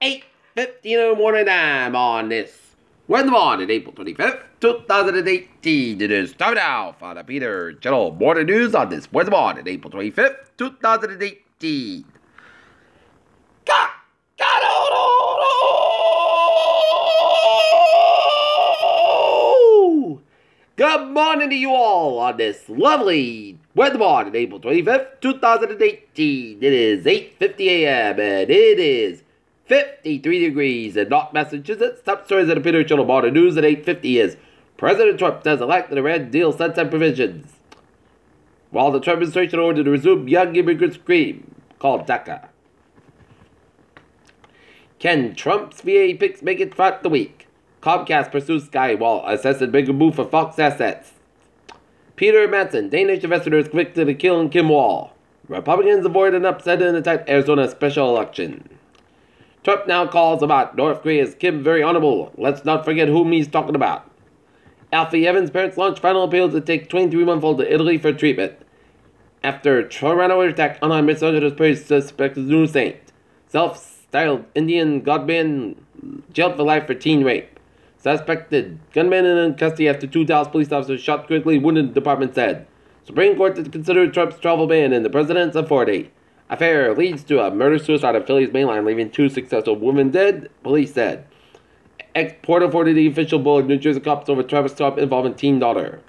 8:50 in the morning time on this Wednesday morning, April 25th, 2018. It is time now for the Peter Channel Morning News on this Wednesday morning, April 25th, 2018. Good morning to you all on this lovely Wednesday morning, April 25th, 2018. It is 8:50 a.m. and it is 53 degrees in North Massachusetts. Top stories of the Peter Channel Morning News at 8:50 is President Trump does elect the Red Deal sunset provisions, while the Trump administration ordered to resume young immigrant scheme called DACA. Can Trump's VA picks make it throughout the week? Comcast pursues Sky while assessing bigger move for Fox assets. Peter Manson, Danish investors convicted of killing Kim Wall. Republicans avoid an upset in a tight Arizona special election. Trump now calls about North Korea's Kim very honorable. Let's not forget whom he's talking about. Alfie Evans' parents launched final appeal to take 23-month-old to Italy for treatment after Toronto attack on misunderstood praise suspected new saint. Self-styled Indian godman jailed for life for teen rape. Suspected gunman in custody after 2 Dallas police officers shot critically wounded, department said. Supreme Court to consider Trump's travel ban in the president's authority. Affair leads to a murder-suicide on Philly's mainline, leaving 2 successful women dead, police said. Ex-porter for the official bullet New Jersey cops over Travis Trump involving teen daughter.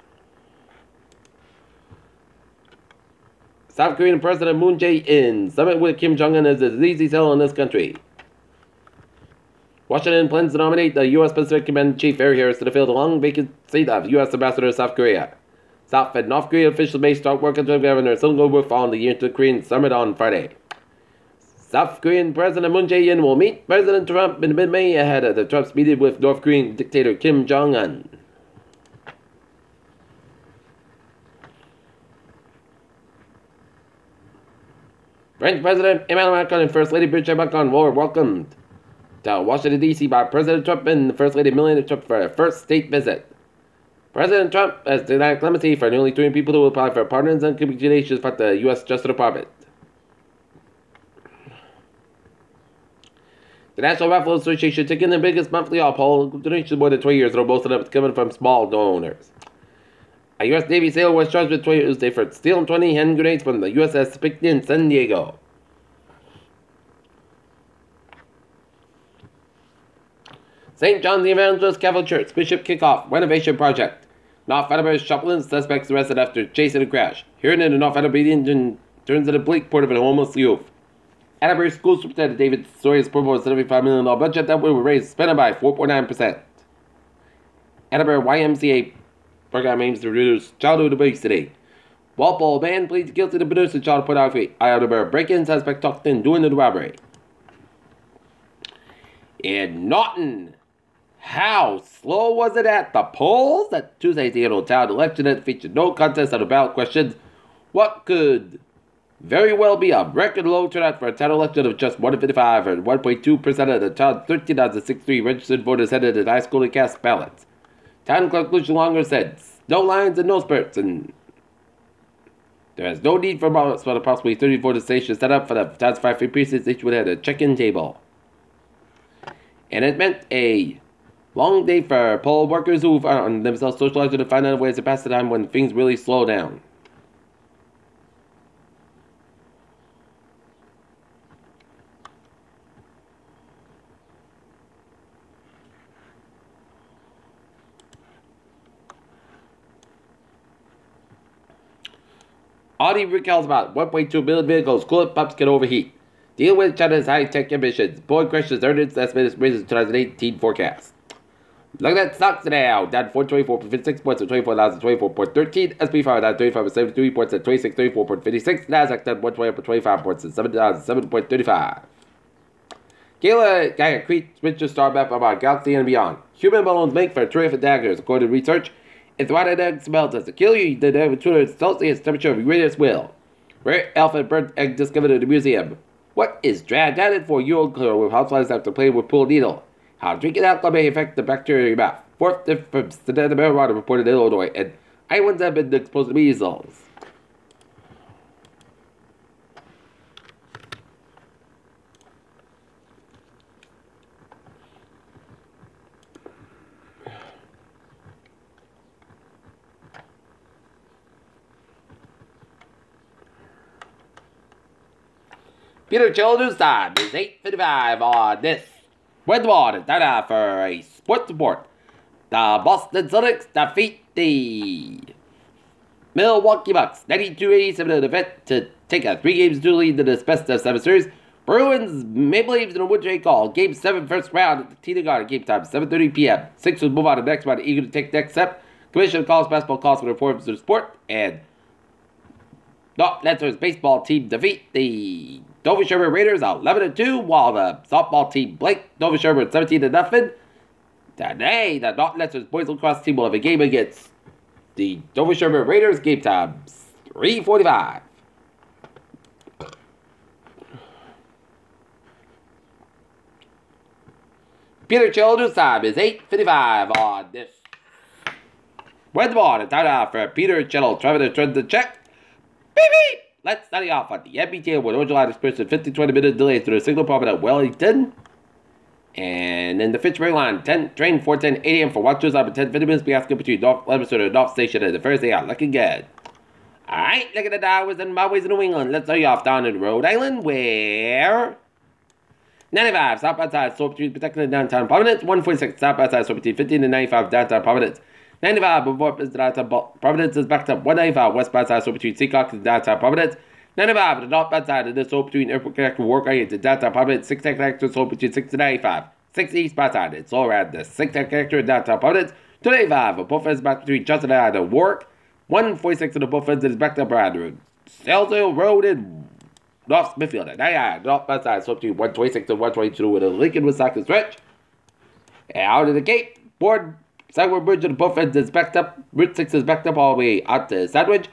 South Korean President Moon Jae-in summit with Kim Jong-un as a easy sell in this country. Washington plans to nominate the U.S. Pacific Command Chief Air Harris to fill the long vacant seat of U.S. Ambassador to South Korea. South and North Korean officials may start working with Governor Sung Go following the Inter-Korean Summit on Friday. South Korean President Moon Jae-in will meet President Trump in mid-May ahead of the Trump's meeting with North Korean dictator Kim Jong-un. French President Emmanuel Macron and First Lady Brigitte Macron were welcomed to Washington, D.C. by President Trump and the First Lady Melania Trump for a first state visit. President Trump has denied clemency for nearly 200 people who applied for pardons and congratulations from the U.S. Justice Department. The National Rifle Association taking the biggest monthly all-poll donations in more than 20 years, though most of them coming from small donors. A U.S. Navy sailor was charged with Tuesday for stealing 20 hand grenades from the USS Picton in San Diego. St. John the Evangelist Catholic Church Bishop kickoff renovation project. North Attleboro Chaplain suspects arrested after chasing a crash. Hearing in the North Attleboro turns into a bleak port of a homeless youth. Attleboro School Superintendent David Sawyer's proposed $75 million budget that will raise spending by 4.9%. Attleboro YMCA program aims to reduce childhood obesity. Walpole man pleads guilty to producing child pornography. Attleboro break-in suspect talked in doing the robbery. In Norton, how slow was it at the polls? At Tuesday's annual town election that featured no contest on the ballot questions. What could very well be a record low turnout for a town election of just 155 or 1.2% of the town's 13,063 registered voters headed to high school to cast ballots. Town clerk Lucia Longer said, no lines and no spurts, and there is no need for approximately 30 voting stations set up for the town's 5 free precincts, each would have a check-in table. And it meant a long day for poll workers who found themselves socializing to find out ways to pass the time when things really slow down. Audi recalls about 1.2 million vehicles. Coolant pumps can overheat. Deal with China's high-tech emissions. Boeing crushes earnings estimates raises 2018 forecast. Look at that stocks now. Down 424.56 points at 24,024.13. SP 5 down 35.73 points at 2634.56. Nasdaq down 120.25 points at 7,007.35. Gala Crete Richard star map about Galaxy and beyond. Human bones make for terrific daggers, according to research. It's what an egg smells as to kill you. The have 200 Celsius temperature of greatest will. Rare elephant bird egg discovered at the museum. What is dragged at it for year-old clear with houseflies after playing with pool needle? How drinking alcohol may affect the bacteria in your mouth. 4th death from synthetic marijuana reported in Illinois, and Iowans have been exposed to measles. Peter Children's time is 8:55 on this Wednesday morning. Time for a sports report. The Boston Celtics defeat the Milwaukee Bucks 92-87 in an event to take a 3-game lead in this best of 7 series. Bruins Maple Leafs in a wood-trade call. Game 7 first round at the TD Garden. Game time 7:30 p.m. Sixers move on to the next round, eager to take the next step. Commission calls basketball calls for the performance of the sport. And Lancer's baseball team defeat the Dover Sherman Raiders 11-2, while the softball team blank Dover Sherman 17-0. Today, the Lancers boys lacrosse team will have a game against the Dover Sherman Raiders. Game time 3:45. Peter Children's time is 8:55 on this Wednesday morning. Time out for Peter Children trying to turn the check. Beep beep! Let's study off on the NBA with July experienced a 15-20 minute delay through the signal problem at Wellington. And in the Fitchburg line, train 4:10 8 a.m. for watchers on 10-50 minutes between North Lemonster and North Station at the first day out. Looking good. Alright, look at the Dowers and Maui in New England. Let's start you off down in Rhode Island, where 95 south outside, so between protecting the downtown Providence. 146 south outside, so between 15 and 95 downtown Providence. 95 before downtown Providence is backed up. 195 westbound side, so between Seacock and downtown Providence. 95 the northbound side, and this so between Airport Connect and Work to downtown Providence. 6 connector, so between 6 and 95. 6 eastbound side, it's all around the 6 connector and downtown Providence. 295 both ends back between Justin and Work. 146 of the both ends is backed up around Salesville Road and North Smithfield. 99 northbound side, so between 126 and 122 with a Lincoln Wisconsin stretch. And out of the gate, board. Sideward Bridge of the both ends is backed up. Route 6 is backed up all the way out to Sandwich.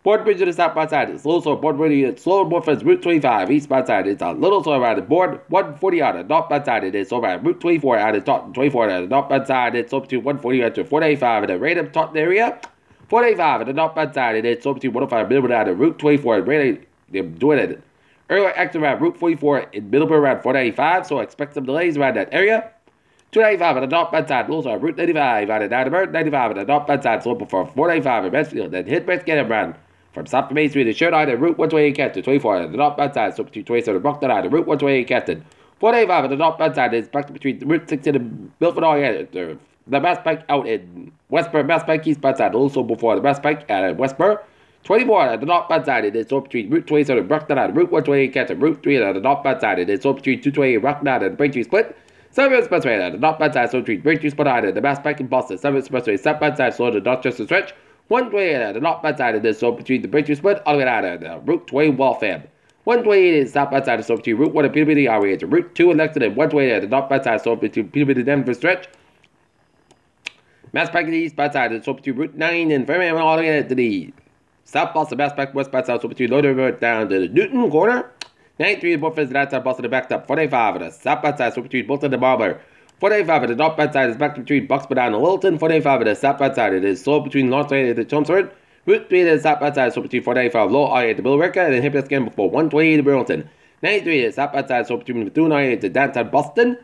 Board Bridge of the southbound side is slow, so board bridge slow both ends. Route 25 eastbound side is a little slow around the board. 140 on the northbound side it is over at Route 24 out of Taunton. 24 on the northbound side it's up to 140 out to 485 in the random Taunton area. 485 on the northbound side it is up to 105 Middleburg out of Route 24. Really, they're doing it earlier active around Route 44 in Middleburg around 495, so expect some delays around that area. 295 on the northbound side, also Route 95 out of Dynamite, 95 on the northbound side, so before 495 in Westfield, then hit Westgate around from South Main Street to Shirt on Route 128 Captain, 24 on the northbound side, so between 27 Buckton on Route 128 Captain. 495 on the northbound side is back between Route 6 and Milford area, the Mass Pike out in Westboro, Mass Pike eastbound side, also before the Mass Pike at Westboro. 24 on the northbound side, it is so between Route 27 and Buckton on Route 128 Captain, Route 3 on the northbound side, it is so between 228 Rockton and Braintree Split. 7 Expressway at the northbound side, so between Braintree Split on the Mass Pike in Boston. 7 Expressway southbound side, so the Dorchester stretch. 128 at the northbound side, it is so between the Braintree Split all the way out of the Route 20 Waltham. 128 is southbound side, so between Route 1 and Peterbilt area to Route 2 and Lexington. 128 at the northbound side, so between Peterbilt and Denver stretch. Mass Pike in the eastbound side, is so between Route 9 and Fairman all the way to the south Boston. Mass Pike westbound side, so between Northern River down to the Newton corner. 93 is both ends outside Boston backed up. 45 on the southbound side, so between Bolton and Marlborough. 485 at the northbound side is back between Buxton and Littleton. 485 at the southbound side it is slow between North Side and the Chelmsford. Route 3 at the southbound side so between 485 Low area to Billerica and then hit again before 128 to Burlington. 93 at the southbound side so between Bethune area to downtown Boston.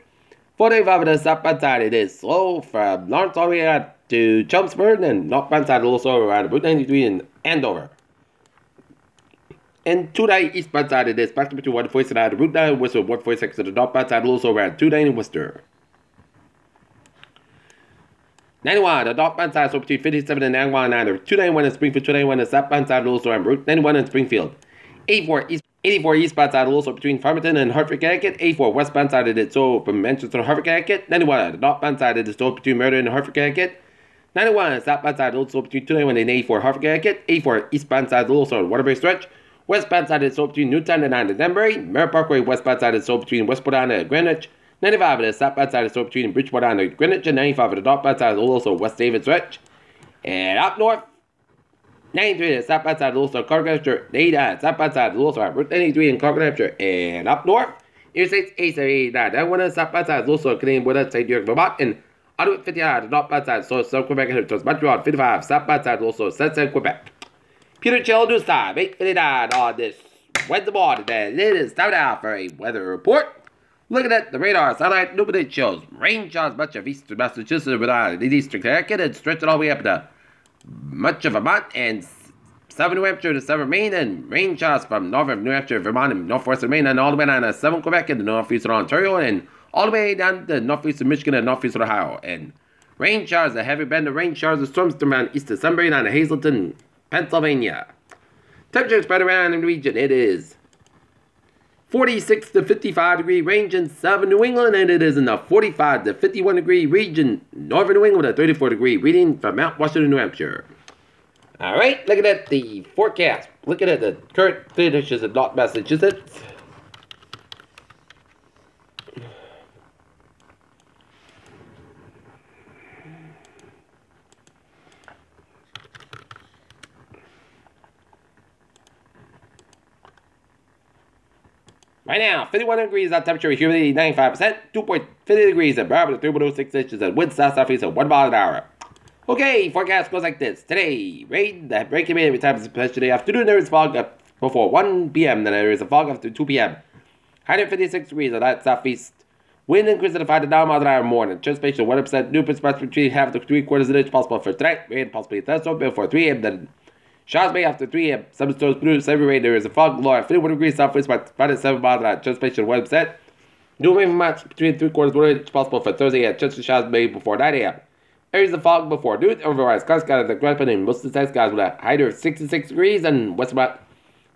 485 at the southbound side it is slow from Lawrence all the way out to Chelmsford and northbound side a little slower around Route 93 in Andover. And 290 eastbound side it is back between 146 and Route 9 Worcester. 146 at the northbound side a little slower around 290 in Worcester. 91, the northbound side, so between 57 and 91, 291 in Springfield, 291 the southbound side, also on Route 91 in Springfield. 84 eastbound side, also between Farmington and Hartford, Connecticut. 84 westbound side, it is so from Manchester to Hartford, Connecticut. 91, the northbound side, it is so between Meriden and Hartford, Connecticut. 91, southbound side, also between 291 and 84 Hartford, Connecticut. 84 eastbound side, also on Waterbury Stretch. Westbound side, is so between Newtown and 9 and Danbury. Merritt Parkway, westbound side, is so between Westport and Greenwich. 95 at the southbound side is so between Bridgeport and Greenwich, and 95 at the northbound side is also West David stretch. And up north, 93 at the southbound side is also Carter, 89 southbound side is also Route 93 in Carter, and up north, Interstate 879. That one at the southbound side is also Canadian Border, St. York, Vermont, and Ottawa 59 at the northbound side, so South Quebec and towards Montreal. 55 southbound side is also Sunset, Quebec. Peter Chill News Time, 8:59 on this Wednesday morning, and it is time now for a weather report. Looking at the radar satellite, illuminate shows rain showers much of eastern Massachusetts and eastern Connecticut and stretching all the way up to much of Vermont and 7 New Hampshire to 7 Maine, and rain showers from northern New Hampshire, Vermont, and northwestern Maine, and all the way down to 7 Quebec and the northeastern Ontario, and all the way down to northeastern Michigan and northeastern Ohio. And rain showers, a heavy band of rain showers and storms around east of Sunbury down to Hazleton, Pennsylvania. Temperature spread around in the region. It is 46 to 55 degree range in southern New England, and it is in the 45 to 51 degree region northern New England, a 34 degree reading from Mount Washington, New Hampshire. Alright, looking at the forecast. Looking at the current conditions in North Massachusetts. Right now, 51 degrees on temperature, humidity 95%, 2.50 degrees at barometer 3.06 inches, and wind south-southeast at 1 mile an hour. Okay, forecast goes like this. Today, rain, the breaking rain every time it's yesterday afternoon. There is fog before 1 p.m. Then there is a fog after 2 p.m. 156 degrees on that southeast. Wind increases to 5 to 9 miles an hour more. Anticipation 100% new precipitation between half to 3/4 inch possible for tonight. Rain possibly thunderstorm before 3 a.m. Then showers may after 3 a.m. Some storms produce heavy rain. There is a fog low at 51 degrees southwest by 5 to 7 miles an hour. Anticipation 1%. New rain match between 3/4 inch possible for Thursday at chance of showers may before 9 a.m. Areas of fog before noon. Otherwise, clouds scattered the ground and most of the skies with a height of 66 degrees and west about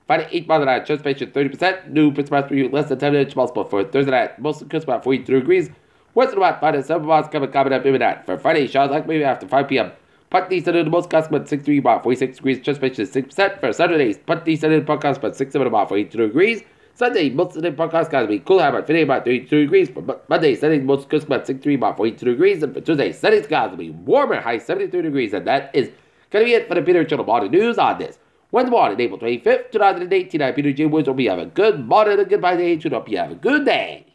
5 to 8 miles an hour. Precipitation 30%. New precipitation less than 10 inches possible for Thursday night. Most of the coast about 42 degrees. West about 5 to 7 miles coming up maybe that. For Friday, showers like maybe after 5 p.m. Partly sunny the most cusp about 63 about 46 degrees. Precipitation 6%. For Saturdays, partly sunny the podcast about 67 about 42 degrees. Sunday, most of the podcast guys will be cool, about 50 about 32 degrees. For Monday, Sunday, most coast about 63 about 42 degrees. And for Tuesday, Sunday skies will be warmer, high 73 degrees. And that is going to be it for the Peter Channel Morning News on this Wednesday morning, April 25th, 2018. I'm Peter J. Woods. Hope you have a good morning and a goodbye day. Hope you have a good day.